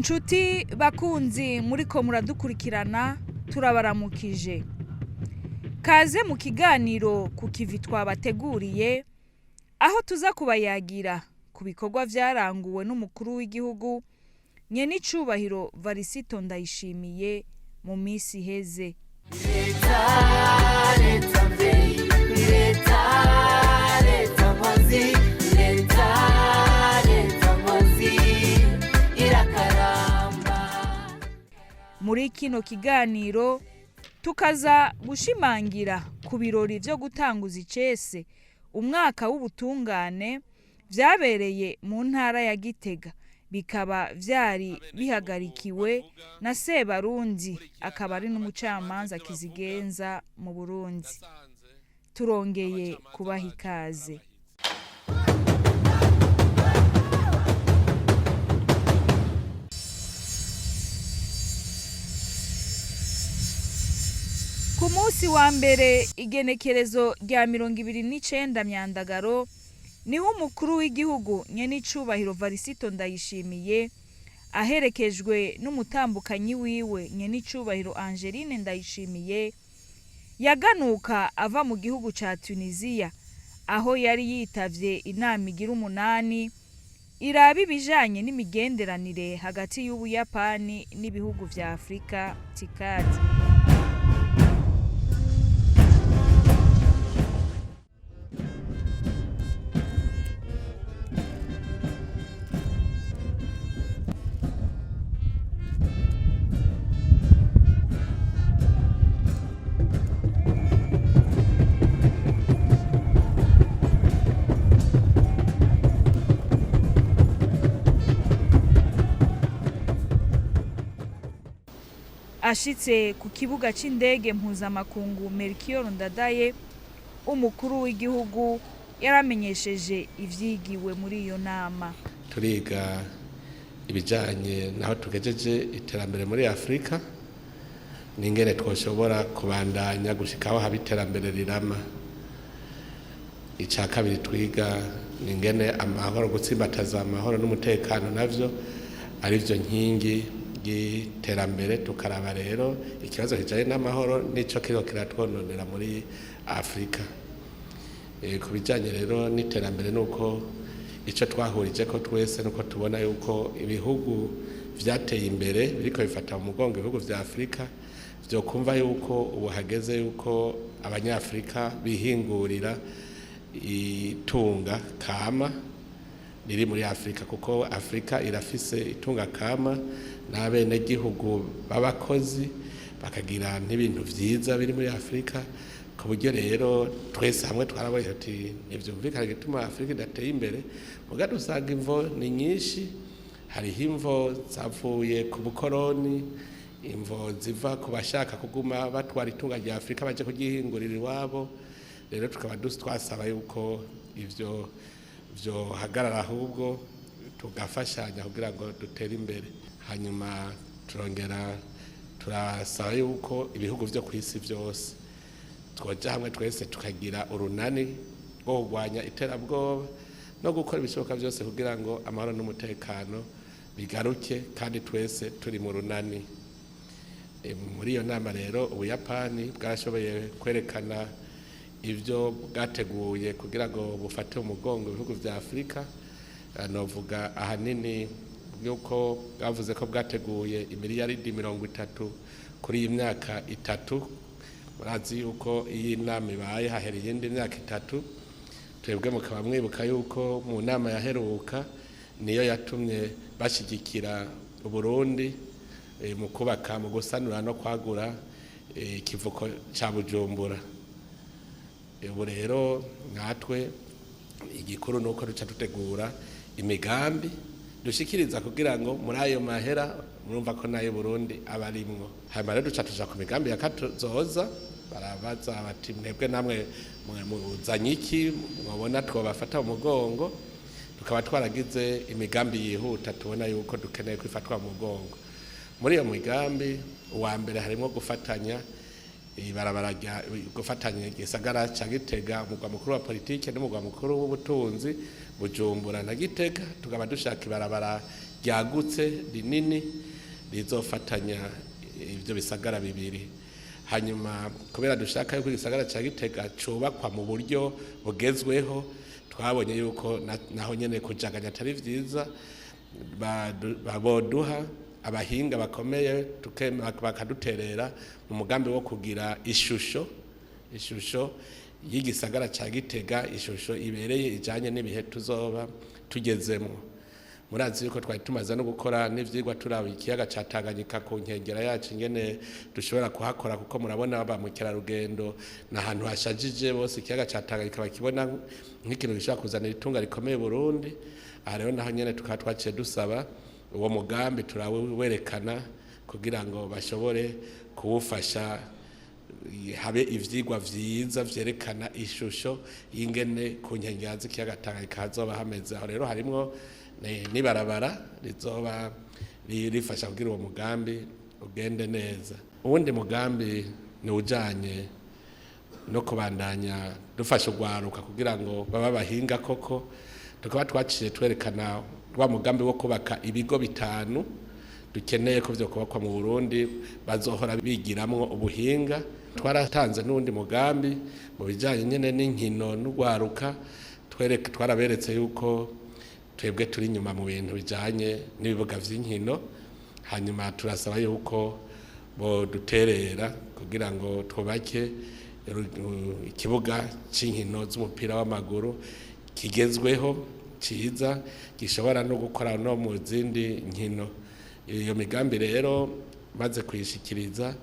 Nshuti bakunzi muriko muradukurikirana turabaramukije. Kaze mu kiganiro ku kivi twabateguriye aho tuza kubayagira ku bikorwa vyaranguwe n'umukuru w'igihugu Nyenicubahiro Evariste Ndayishimiye mu misi iheze. Muri kino kiganiro tukaza gushimangira ku birori vyo gutanguza icese umwaka w'ubutungane vyabereye mu ntara ya Gitega, bikaba vyari bihagarikiwe na Sebarundi, akaba ari n'umucamanza kizigenza mu Burundi. Turongeye kubaha ikaze. Ku munsi wa mbere igenekerezo rya 29 Myandagaro niho umukuru w'igihugu Nyenicubahiro Evariste Ndayishimiye aherekejwe n'umutambukanyi wiwe Nyenicubahiro Ndayishimiye yaganuka ava mu gihugu ca Tunisia, aho yari yitavye inama igira 8 iraba ibijanye n'imigenderanire hagati y'Ubuyapani n'ibihugu vya Afrika TICAD. Ashitse ku kibuga c'indege mpuzamakungu Melchior Ndadaye, umukuru w'igihugu yaramenyesheje ivyigiwe muri iyo nama. Turiga ibijanye naho tugejeje iterambere muri Afrika, ningene twoshobora kubandanya gushikaho haba iterambere rirama. Ica kabiri twiga ningene amahoro, gutsimbataza amahoro n'umutekano navyo ari vyo nkingi y'iterambere. Tukaraba rero ikibazo kijanye n'amahoro nico kiro kiratwononera muri Afrika. Ku bijanye rero n'iterambere nuko ico twahurije ko twese nuko tubona yuko ibihugu vyateye imbere biriko bifata mu mugongo ibihugu vya Afrika vyo kumva yuko ubu hageze yuko abanyafrika bihingurira itunga kama riri muri Afrika, kuko Afrika irafise itunga kama n'abene gihugu babakozi bakagira n'ibintu vyiza biri muri Afrika, ku buryo rero twese hamwe twarabaye ati nivyumvikana gituma Afrika idateye imbere. Muga dusanga imvo ni nyinshi, hariho imvo zavuye ku bukoroni, imvo ziva ku bashaka kuguma batwara itunga rya Afrika baje kugihingurira iwabo. Rero tukaba twasaba yuko ivyo hagarara, ahubwo tugafashanya kugira ngo dutere imbere. Hanyuma turongera turasaba yuko ibihugu vyo kwisi vyose twoja hamwe twese tukagira urunani rwo kurwanya iterabwoba no gukora ibishoboka vyose kugira ngo amahoro n'umutekano bigaruke, kandi twese turi mu runani. Muri iyo nama rero Ubuyapani bwashoboye kwerekana ivyo bwateguye kugira ngo bufate umugongo ibihugu vya Afrika. Novuga ahanini yuko bwavuze ko bwateguye imiliyaridi 30 kuri iyi myaka 3. Murazi yuko iyi nama ibaye hahereye indi myaka 3. Twebwe mukaba mwibuka yuko mu nama yaheruka niyo yatumye bashigikira Uburundi mu kubaka, mu gusanura no kwagura ikivuko ca Bujumbura. Ubu rero natwe igikuru nuko duca dutegura imigambi dushikiriza kugira ngo muri ayo mahera murumva ko nayo Burundi abarimwo. Hanyuma rero duca tuja ku migambi ya katozoza, barabaza bati mwebwe namwe muzanye iki mwabona twobafata mu mugongo. Tukaba twaragize imigambi yihuta tubona yuko dukeneye kwifatwa mu mugongo. Muri iyo migambi uwa mbere harimo gufatanya ibarabara gufatanya gisagara ca Gitega, umugwa mukuru wa politike n'umugwa mukuru w'ubutunzi Bujumbura na Gitega. Tukaba dushaka ibarabara ryagutse rinini rizofatanya ibyo bisagara bibiri. Hanyuma kubera dushaka yuko igisagara ca Gitega cubakwa mu buryo bugezweho, twabonye yuko naho nyene kujaganya atari vyiza, baboduha abahinga bakomeye bakaduterera mu mugambi wo kugira ishusho y'igisagara ca Gitega, ishusho ibereye ijanye n'ibihe tuzoba tugezemo. Murazi yuko twari tumaze no gukora n'ivyigwa turaba ikiyaga ca Tanganyika ku nkengera yacu ingene dushobora kuhakora, kuko murabona ba mukerarugendo n'ahantu hashajije, bose ikiyaga ca Tanganyika bakibona nk'ikintu gishobora kuzanira itunga rikomeye Burundi. Aha rero naho nyene tukaba twaciye dusaba uwo mugambi turawerekana kugira ngo bashobore kuwufasha, habe ivyigwa vyiza vyerekana ishusho y'ingene ku nkengera z'ikiyaga Tanganyika hazoba hameze. Aho rero harimwo n'ibarabara rizoba rifasha kugira uwo mugambi ugende neza. Uwundi mugambi ni ujanye no kubandanya dufasha urwaruka kugira ngo baba bahinga koko. Tukaba twaciye twerekana wa mugambi wo kubaka ibigo 5 dukeneye ko vyo kubakwa mu Burundi bazohora bigiramwo ubuhinga. Twaratanze n'undi mugambi mu bijanye nyene n'inkino n'urwaruka, twaraberetse yuko twebwe turi nyuma mu bintu bijanye n'ibibuga vy'inkino. Hanyuma turasaba yuko bo duterera kugira ngo twubake ikibuga c'inkino z'umupira w'amaguru kigezweho ciza gishobora no gukora no mu zindi nkino. Iyo migambi rero maze kuyishikiriza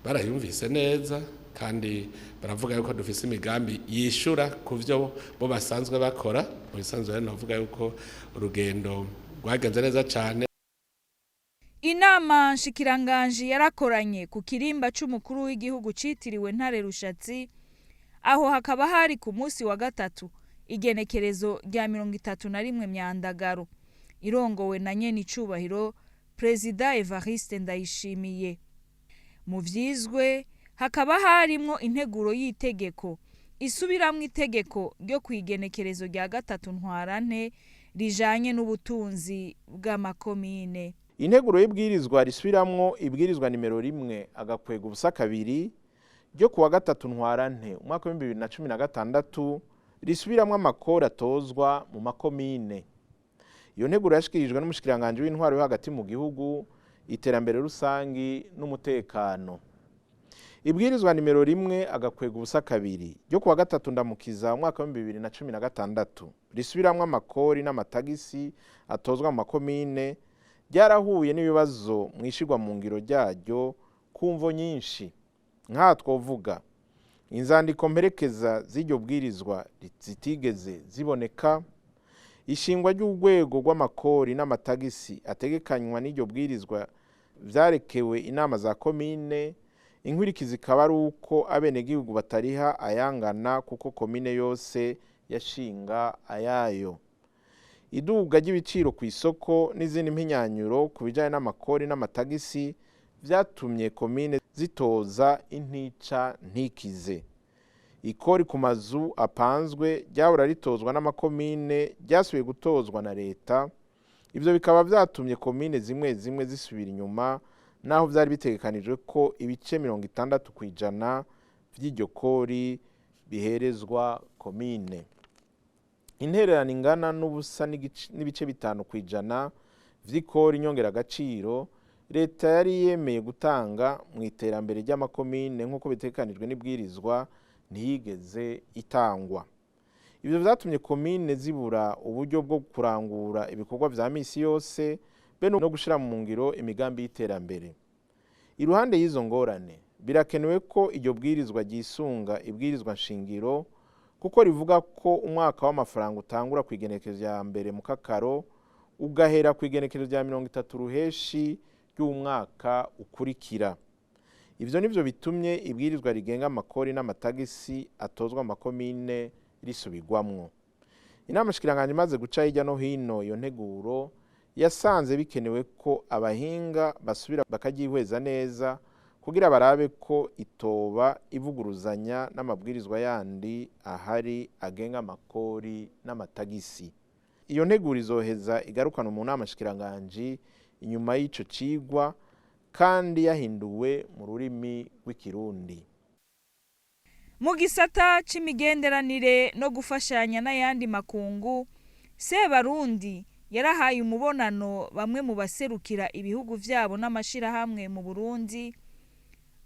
barayumvise neza, kandi baravuga yuko dufise imigambi yishura ku vyo bo basanzwe bakora. Mu bisanzwe rero navuga yuko urugendo rwagenze neza cyane. Inama nshikiranganji yarakoranye ku kirimba c'umukuru w'igihugu citiriwe Ntare Rushatsi, aho hakaba hari ku munsi wa gatatu igenekerezo rya 31 Myandagaro, irongowe na Nyenicubahiro Perezida Evariste Ndayishimiye. Mu vyizwe hakaba harimwo integuro y'itegeko isubiramwo itegeko ryo kwigenekerezo rya 3 Ntwarante rijanye n'ubutunzi bw'amakomine. Integuro y'ibwirizwa risubiramwo ibwirizwa nimero 1 agakwega ubusa 2 ryo kuwa 3 Ntwarante umwaka wa 2016 risubiramwo amakori atozwa mu makomine. Iyo nteguro yashikirijwe n'umushikiranganje w'intwaro yo hagati mu gihugu, iterambere rusangi n'umutekano. Ibwirizwa nimero 1 agakwega ubusa 2 ryo kuwa 3 Ndamukiza umwaka wa 2016 risubiramwo amakori n'amatagisi atozwa mu makomine ryarahuye n'ibibazo mwishirwa mu ngiro ryaryo kumvo nyinshi. Nka twovuga inzandiko mperekeza z'iryo bwirizwa zitigeze ziboneka, ishingwa ry'urwego rw'amakori n'amatagisi ategekanywa n'iryo bwirizwa vyarekewe inama za komine, inkwirikizi ikaba ari uko abenegihugu batariha ayangana kuko komine yose yashinga ayayo. Iduga ry'ibiciro ku isoko n'izindi mpinyanyuro ku bijanye n'amakori n'amatagisi vyatumye komine zitoza intica ntikize. Ikori ku mazu apanzwe ryahora ritozwa n'amakomine ryasubiye gutozwa na leta. Ivyo bikaba vyatumye komine zimwe zimwe zisubira inyuma, naho vyari bitegekanijwe ko ibice 60% vy'iryo kori biherezwa komine. Intererano ingana n'ubusa n'ibice 5% vy'ikori nyongera agaciro leta yari yemeye gutanga mu iterambere ry'amakomine nk'uko bitegekanijwe n'ibwirizwa ntiyigeze itangwa. Ivyo vyatumye komine zibura uburyo bwo kurangura ibikorwa vya misi yose be no gushira mu ngiro imigambi y'iterambere. Iruhande y'izo ngorane birakenewe ko iryo bwirizwa ryisunga ibwirizwa nshingiro, kuko rivuga ko umwaka w'amafaranga utangura kwigenekerezo ya mbere mu kakaro ugahera kwigenekerezo rya 30 ruheshi ry'umwaka ukurikira. Ivyo nivyo bitumye ibwirizwa rigenga amakori n'amatagisi atozwa amakomine risubirwamwo. Inama shikiranganje imaze guca hirya no hino iyo nteguro yasanze bikenewe ko abahinga basubira bakagihweza neza kugira barabe ko itoba ivuguruzanya n'amabwirizwa yandi ahari agenga amakori n'amatagisi. iyo nteguro izoheza igarukana mu nama shikiranganji inyuma y'ico cigwa kandi yahinduwe mu rurimi rw'ikirundi. Mu gisata c'imigenderanire no gufashanya n'ayandi makungu, Sebarundi yarahaye umubonano bamwe mu baserukira ibihugu vyabo n'amashirahamwe mu Burundi,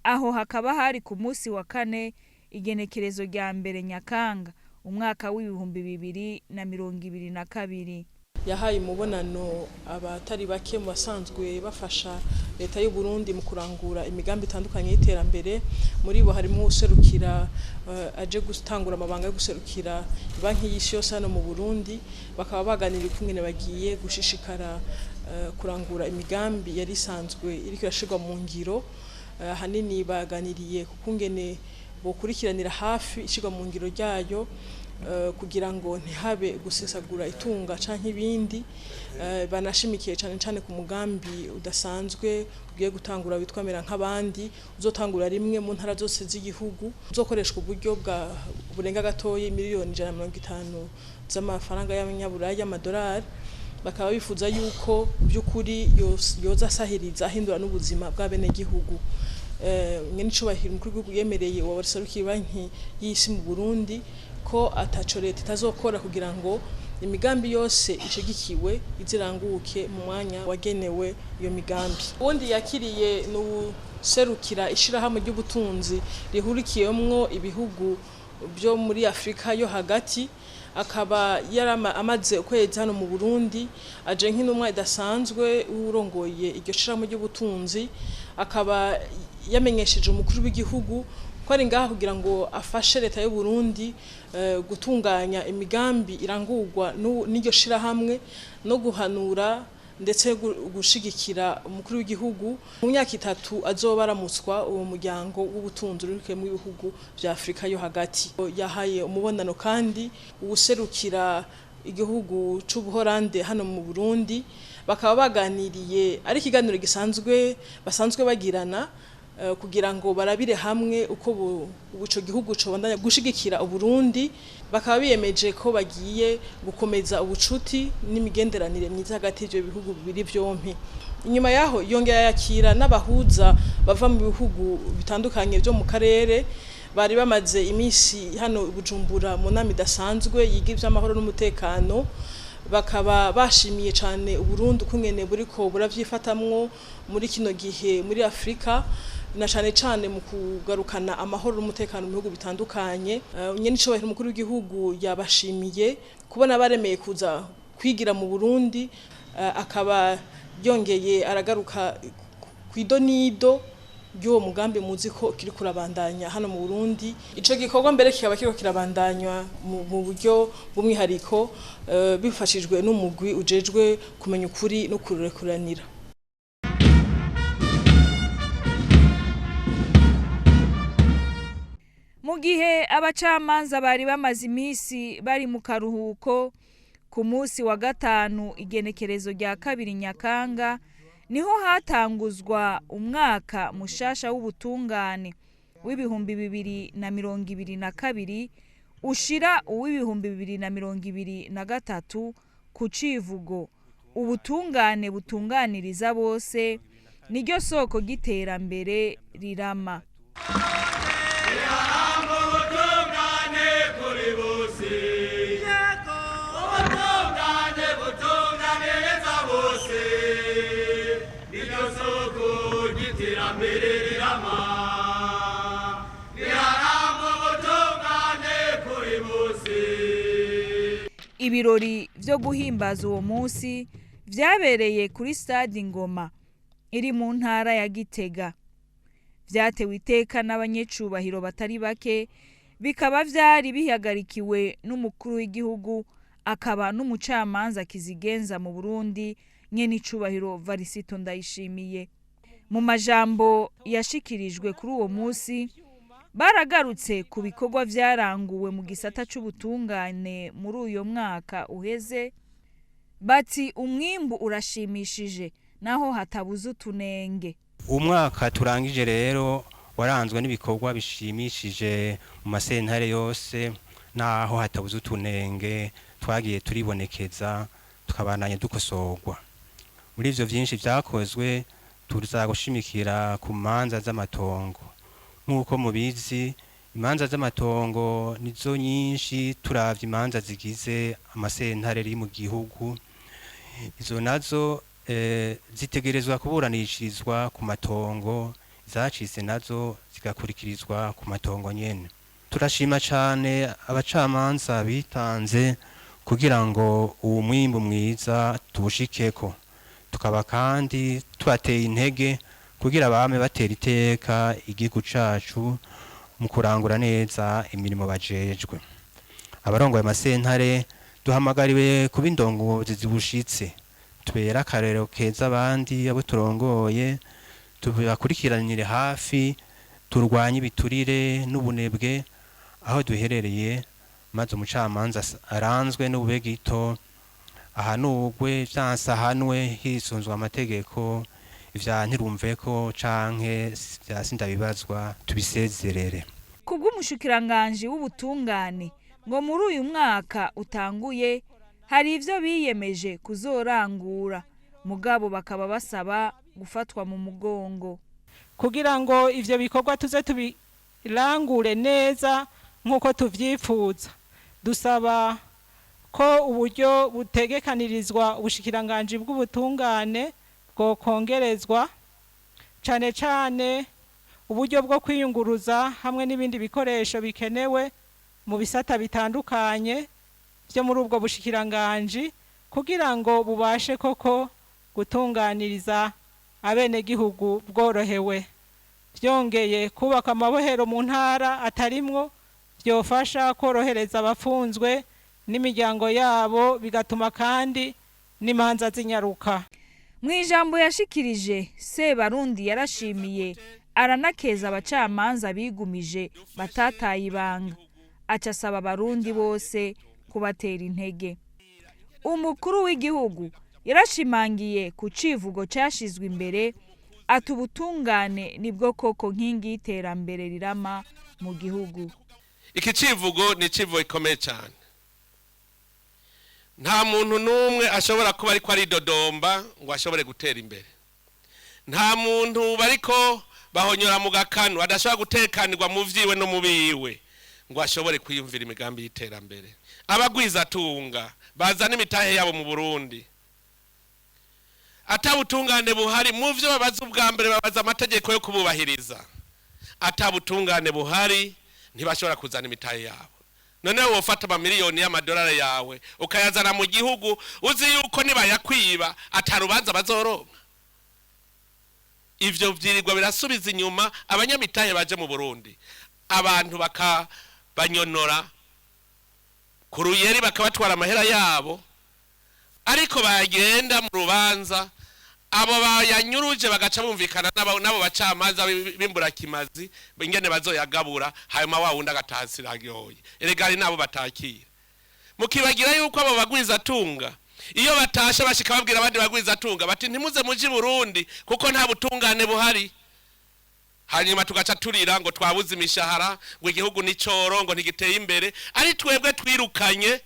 aho hakaba hari ku munsi wa 4 igenekerezo rya mbere Nyakanga umwaka w'ibihumbi 2022. Yahaye umubonano abatari bake mu basanzwe bafasha leta y'u Burundi mu kurangura imigambi itandukanye y'iterambere. Muri bo harimo userukira aje gutangura amabanga yo guserukira banki y'isi yose hano mu Burundi, bakaba baganiriye kungene bagiye gushishikara kurangura imigambi yari isanzwe iriko irashirwa mu ngiro. Hanini baganiriye kungene bokurikiranira hafi ishirwa mu ngiro ryayo kugira ngo ntihabe gusesagura itunga canke ibindi. Banashimikiye cyane ku mugambi udasanzwe ugiye gutangura witwa mera nk'abandi, uzotangura rimwe mu ntara zose z'igihugu, uzokoreshwa uburyo bwa burenga gatoye miliyoni 150 z'amafaranga y'abanyaburaya y'amadolari. Bakaba bifuza yuko by'ukuri yoza sahiriza ahindura n'ubuzima bw'abene gihugu. Nyenicubahiro umukuru w'igihugu yemereye wabaserukiye banki y'isi mu Burundi ko ataco leta itazokora kugira ngo imigambi yose ishigikiwe iziranguke mu mwanya wagenewe iyo migambi. Ubundi yakiriye n'userukira ishirahamwe ry'ubutunzi rihurikiyemwo ibihugu byo muri Afrika yo hagati, akaba amaze ukwezi hano mu Burundi aje nk'intumwa idasanzwe urongoye iryo shirahamwe ry'ubutunzi. Akaba yamenyesheje umukuru w'igihugu ko ari ngaha kugira ngo afashe leta y'u Burundi gutunganya imigambi irangurwa n'iryo shirahamwe no guhanura ndetse gushigikira umukuru w'igihugu mu myaka 3 azoba aramutswa uwo muryango w'ubutunzi urike mu bihugu vya Afrika yo hagati. Yahaye umubonano kandi userukira igihugu c'Ubuholande hano mu Burundi, bakaba baganiriye ari ikiganiro basanzwe bagirana kugira ngo barabire hamwe uko ubuco gihugu cobandanya gushigikira Uburundi. Bakaba biyemeje ko bagiye gukomeza ubucuti n'imigenderanire myiza hagati y'ivyo bihugu bibiri vyompi. Inyuma yaho yongera yakira n'abahuza bava mu bihugu bitandukanye byo mu karere, bari bamaze imisi hano Bujumbura mu nama idasanzwe yiga ivy'amahoro n'umutekano. Bakaba bashimiye cyane Uburundi kungene buriko buravyifatamwo muri kino gihe muri Afrika, na cyane mu kugarukana amahoro n'umutekano mu bihugu bitandukanye. Nyenicubahiro umukuru w'igihugu yabashimiye kubona baremeye kuza kwigira mu Burundi. Akaba yongeye aragaruka kw'idonido ry'uwo mugambi muzi ko kiri kurabandanya hano mu Burundi. Ico gikorwa mbere kikaba kiriko kirabandanywa mu buryo bw'umwihariko bifashijwe n'umugwi ujejwe kumenya ukuri no kurekuranira. Mu gihe abacamanza bari bamaze imisi bari mu karuhuko, ku munsi wa 5 igenekerezo rya 2 Nyakanga niho hatanguzwa umwaka mushasha w'ubutungane w'ibihumbi 2022 ushira uw'ibihumbi 2023 ku civugo ubutungane butunganiriza bose niryo soko ry'iterambere rirama. Ibirori vyo guhimbaza uwo munsi vyabereye kuri stade Ngoma iri mu ntara ya Gitega. Vyatewe iteka n'abanyecubahiro batari bake, bikaba vyari bihagarikiwe n'umukuru w'igihugu akaba n'umucamanza kizigenza mu Burundi Nyenicubahiro Evariste Ndayishimiye. Mu majambo yashikirijwe kuri uwo munsi, baragarutse ku bikorwa vyaranguwe mu gisata c'ubutungane muri uyo mwaka uheze. Bati umwimbu urashimishije naho hatabuze utunenge. Umwaka turangije rero waranzwe n'ibikorwa bishimishije mu masentare yose naho hatabuze utunenge twagiye turibonekeza tukabandanya dukosorwa. Muri ivyo vyinshi vyakozwe tuzagushimikira ku manza z'amatongo. Nk'uko mubizi imanza z'amatongo nizo nyinshi turavye imanza zigize amasentare ari mu gihugu. Izo nazo zitegerezwa kuburanishirizwa ku matongo, zacitse nazo zigakurikirizwa ku matongo nyene. Turashima cyane abacamanza bitanze kugira ngo uwo mwimbu mwiza tubushikeko, tukaba kandi tubateye intege kugira bame batera iteka igihugu cacu mu kurangura neza imirimo bajejwe. Abarongoye amasentare duhamagariwe kuba indongozi zibushitse, tubera akarero keza abandi abo turongoye, tubakurikiranire hafi, turwanye ibiturire n'ubunebwe aho duherereye, maze umucamanza aranzwe n'ubube gito ahanurwe vyanse ahanwe hisunzwe amategeko, ivya ntirumveko canke vya sindabibazwa tubisezerere. Kubw'umushikiranganje w'ubutungane ngo muri uyu mwaka utanguye hari ivyo biyemeje kuzorangura, mugabo bakaba basaba gufatwa mu mugongo kugira ngo ivyo bikorwa tuze tubirangure neza nkuko tuvyifuza. Dusaba ko uburyo butegekanirizwa ubushikiranganje bw'ubutungane bwo kongerezwa, cane cane uburyo bwo kwiyunguruza hamwe n'ibindi bikoresho bikenewe mu bisata bitandukanye byo muri ubwo bushikiranganje, kugira ngo bubashe koko gutunganiriza abene gihugu bworohewe. Byongeye kubaka amabohero mu ntara atarimwo byofasha korohereza abafunzwe n'imiryango yabo, bigatuma kandi n'imanza zinyaruka. Mu ijambo yashikirije, Sebarundi yarashimiye aranakeza abacamanza bigumije batataye ibanga, aca asaba abarundi bose kubatera intege. Umukuru w'igihugu yarashimangiye ku civugo cashizwe imbere, ati ubutungane nibwo koko nkingi y'iterambere rirama mu gihugu. Iki civugo ni civugo gikomeye cyane. Nta muntu n'umwe ashobora kuba ariko ari dodomba ngo ashobore gutera imbere. Nta muntu bariko bahonyora mu gakanu adashobora gutekanirwa mu vyiwe no mu biwe ngo ashobore kwiyumvira imigambi y'iterambere. Abagwiza tunga bazana imitahe yabo mu Burundi, atabutungane buhari mu vyo babaza ubwa mbere babaza amategeko yo kububahiriza. Atabutungane buhari ntibashobora kuzana imitahe yabo. None wofata amamiliyoni y'amadolari yawe ukayazana mu gihugu uzi yuko nibayakwiba atarubanza bazoronka. Ivyo vyirirwa birasubiza inyuma abanyamitahe baje mu Burundi, abantu bakabanyonora ku ruyeri bakabatwara amahera yabo, ariko bagenda mu rubanza abo bayanyuruje bagaca bumvikana nabo bacamanza bimbura kimazi ingene bazoyagabura, hanyuma wa wundi agatasira agyoye. Eregari nabo batakira. Mukibagira yuko abo bagwiza tunga iyo batasha bashika babwira abandi bagwiza tunga bati ntimuze muji Burundi kuko nta butungane buhari. Hanyuma tugaca turira ngo twabuze imishahara, ngo igihugu ni coro, ngo ntigiteye imbere, ari twebwe twirukanye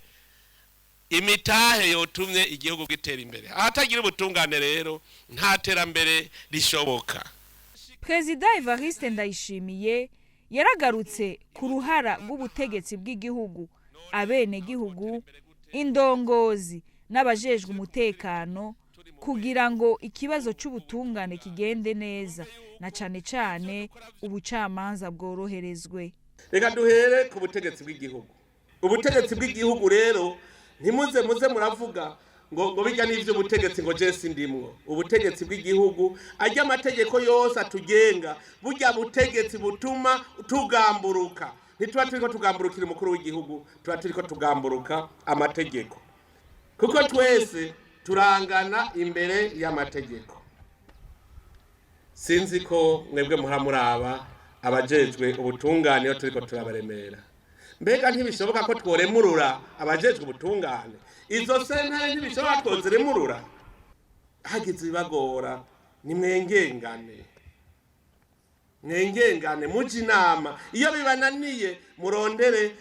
imitahe yotumye igihugu gitera imbere. Ahatagira ubutungane rero nta terambere rishoboka. Perezida Evariste Ndayishimiye yaragarutse ku ruhara rw'ubutegetsi bw'igihugu, abene gihugu, indongozi n'abajejwe umutekano kugira ngo ikibazo c'ubutungane kigende neza, na cane cane ubucamanza bworoherezwe. Reka duhere ku butegetsi bw'igihugu. Ubutegetsi bw'igihugu rero ntimuze muravuga ngo bijya n'ivyo ubutegetsi ngo je sindimwo. Ubutegetsi bw'igihugu ajya amategeko yose atugenga, burya butegetsi butuma tugamburuka. Ntituba turiko tugamburukira umukuru w'igihugu, tuba turiko tugamburuka amategeko, kuko twese turangana imbere y'amategeko. Sinzi ko mwebwe muramuraba abajejwe ubutungane yo turiko turabaremera. Mbega ntibishoboka ko tworemurura abajejwe ubutungane? Izo sentare ntibishoboka twoziremurura? Hagize ibagora ni mwengengane muji inama, iyo bibananiye murondere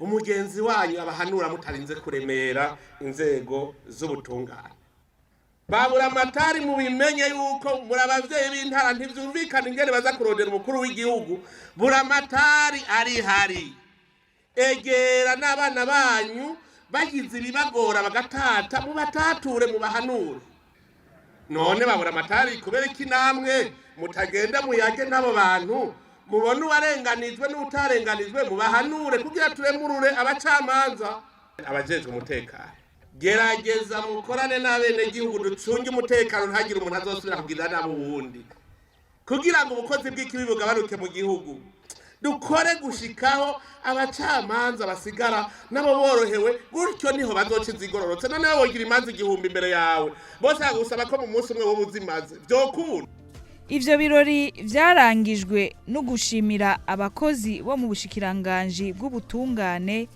umugenzi wanyu abahanura mutarinze kuremera inzego z'ubutungane. Babura amatari mu bimenye yuko muri abavyeyi b'intara ntivyumvikana ingene baza kurondera umukuru w'igihugu. Bura amatari ari hari. Egera n'abana banyu bagize ibibagora bagatata mubatature mubahanure. None babura amatari kubera iki namwe mutagenda muyage n'abo bantu mubona uwarenganijwe n'utarenganijwe mubahanure kugira turemurure abacamanza abajejwe umutekano. Gerageza mukorane n'abene gihugu ducunge umutekano ntagire umuntu azosubira kugira nabo wundi kugira ngo ubukozi bw'ikibi bugabanuke mu gihugu. Dukore gushikaho abacamanza basigara nabo borohewe gutyo niho bazoca izigororotse. None bogira imanza igihumbi imbere yawe bose bagusaba ko mu munsi umwe wobuzimaze vyokunda. Ivyo birori vyarangijwe no gushimira abakozi bo mu bushikiranganje bw'ubutungane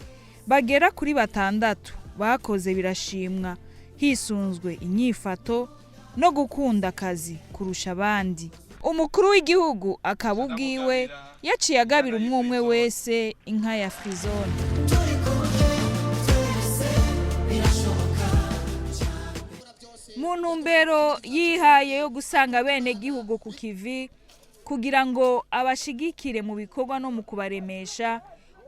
bagera kuri 6 bakoze birashimwa hisunzwe inyifato no gukunda akazi kurusha abandi. Umukuru w'igihugu akabubwiwe yaciye agabira umwe wese inka ya frizone. Mu ntumbero yihaye yo gusanga bene gihugu ku kivi kugira ngo abashigikire mu bikorwa no mu kubaremesha,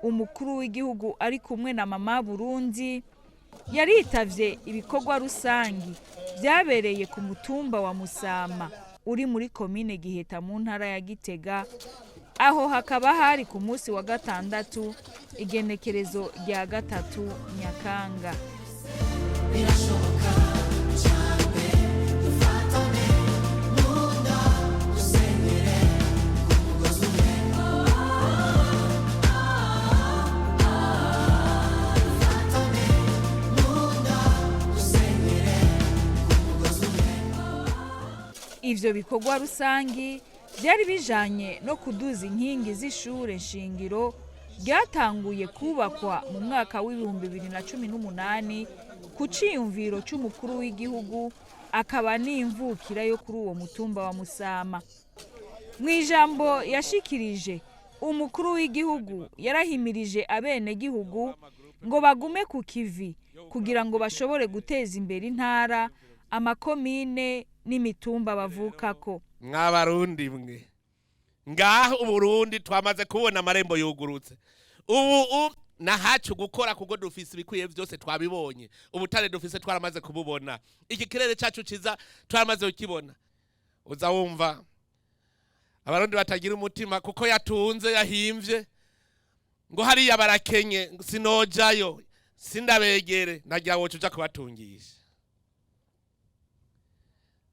umukuru w'igihugu ari kumwe na mama Burundi yaritavye ibikorwa rusangi byabereye ku mutumba wa Musama uri muri komine Giheta mu ntara ya Gitega, aho hakaba hari ku munsi wa 6 igenekerezo rya 3 Nyakanga. Ivyo bikorwa rusangi byari bijanye no kuduza inkingi z'ishure shingiro ryatanguye kubakwa mu mwaka w'2018 ku ciyumviro c'umukuru w'igihugu akaba n'imvukira yo kuri uwo mutumba wa Musama. Mwijambo yashikirije umukuru w'igihugu yarahimirije abene gihugu ngo bagume ku kivi kugira ngo bashobore guteza imbere intara, amakomine n'imitumba bavukako. Mw'abarundi mwe ngaho uburundi twamaze kubona amarembo yugurutse. Ubu nahacu gukora kuko dufise ibikwiye vyose twabibonye. Ubutare dufise twaramaze kububona. Iki kirere cacu ciza twaramaze kukibona. Uza wumva abarundi batagira umutima kuko yatunze yahimvye ngo hariya barakenye sinojayo sindabegere nagira wocu uja kubatungisha.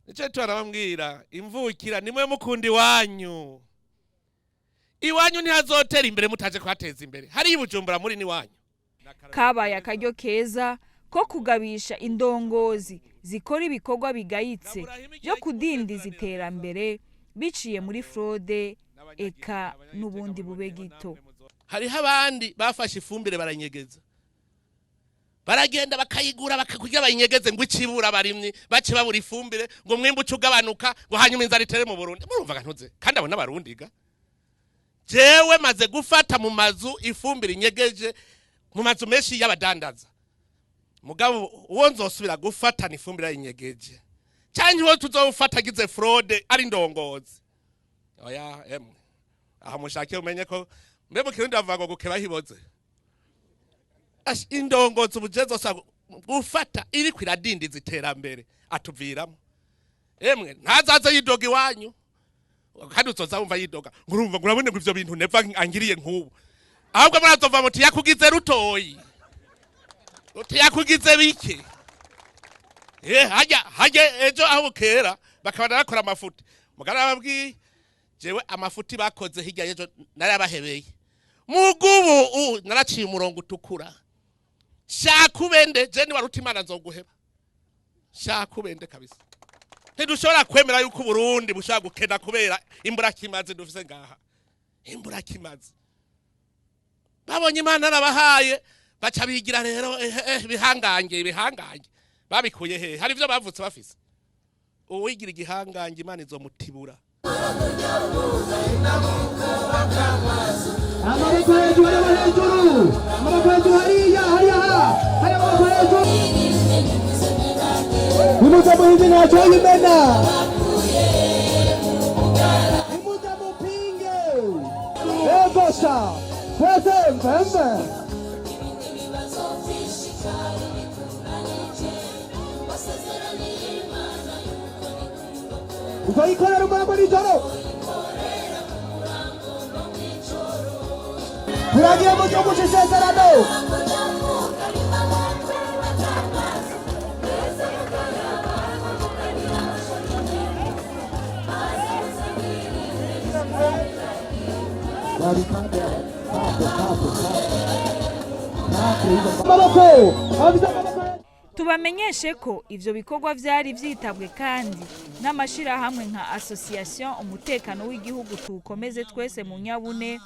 Nico turabambwira imvukira nimwe mukundi wanyu. Iwanyu ntihazotera imbere mutaje kwateza imbere. Hari ibujumbura muri ni wanyu. Kabaye akaryo keza ko kugabisha indongozi zikora ibikorwa bigayitse byo kudindiza iterambere biciye muri fraude eka n'ubundi bube gito. Hariho abandi bafashe ifumbire baranyegeza. Baragenda bakayigura bakakugira bayinyegeze ngo icibura barimye bace babura ifumbire ngo mwimbu ugabanuka ngo hanyuma inzara itere mu Burundi. Murumva ntuze kandi abona abarundiga. Jewe maze gufata mu mazu ifumbire inyegeje mu mazu menshi y'abadandaza. Mugabo uwo nzosubira gufata ni ifumbire y'inyegeje. Cyanje wo tuzofata gize fraude ari ndongozi. Oya emwe. Aha mushake umenye ko mbe mu Kirundi bavuga ngo gukeba hiboze. Indongozi ubujezo sa gufata iri kwiradindiza iterambere atuviramo. Emwe ntazaze yidoga iwanyu. Kandi uzoza wumva yidoga. Ngurumva ngurabone ngo ivyo bintu neva angiriye nkubu. Ahubwo murazova muti yakugize rutoyi. Uti yakugize bike. Hajya ejo aho bukera bakabana bakora amafuti. Mugara babwiye jewe amafuti bakoze hirya yejo narabahebeye. Mugubu naraciye umurongo utukura. Shakubende je ni waruti Imana nzoguheba. Shakubende kabisa. Ntidushobora kwemera yuko Burundi bushaka gukenda kubera imbura kimaze dufise ngaha. Imbura kimaze. Babonye Imana nabahaye baca bigira rero bihangange. Babikuye he? Hari ivyo bavutse bafise. Uwigira igihangange Imana izomutibura. Amaboko hejuru, amaboko hejuru. muhizi ntacoyimena nimuze mupinge egosha twese mpembe uzoyikorera umurango nijoro turagiye mu gihugu c'isezerano tubamenyeshe ko ivyo bikorwa vyari vyitabwe kandi n'amashirahamwe nka association umutekano w'igihugu tuwukomeze twese mu nyabune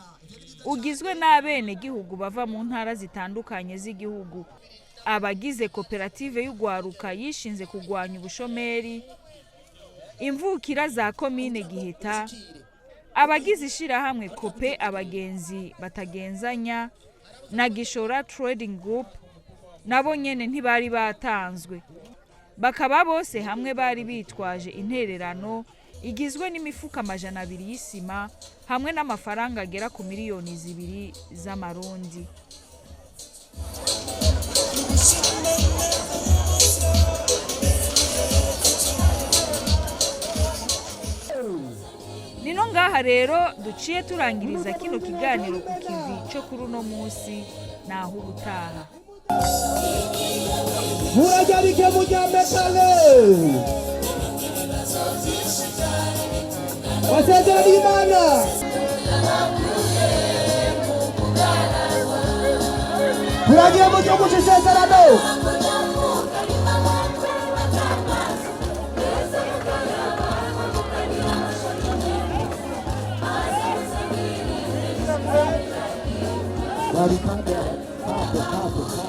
ugizwe n'abene gihugu bava mu ntara zitandukanye z'igihugu, abagize koperative y'ugwaruka yishinze kugwanya ubushomeri, imvukira za komine Giheta, abagize ishirahamwe kope abagenzi batagenzanya na Gishora Trading Group nabo nyene ntibari batanzwe, bakaba bose hamwe bari bitwaje intererano igizwe n'imifuka 200 y'isima hamwe n'amafaranga agera ku miliyoni 2 z'amarundi. Nino ngaha rero duciye turangiriza kino kiganiro ku kivi cyo kuri uno munsi naho ubutaha. muragarike mujyambekale basezera n'Imana turagiye mu gihugu c'isezerano Everybody come down.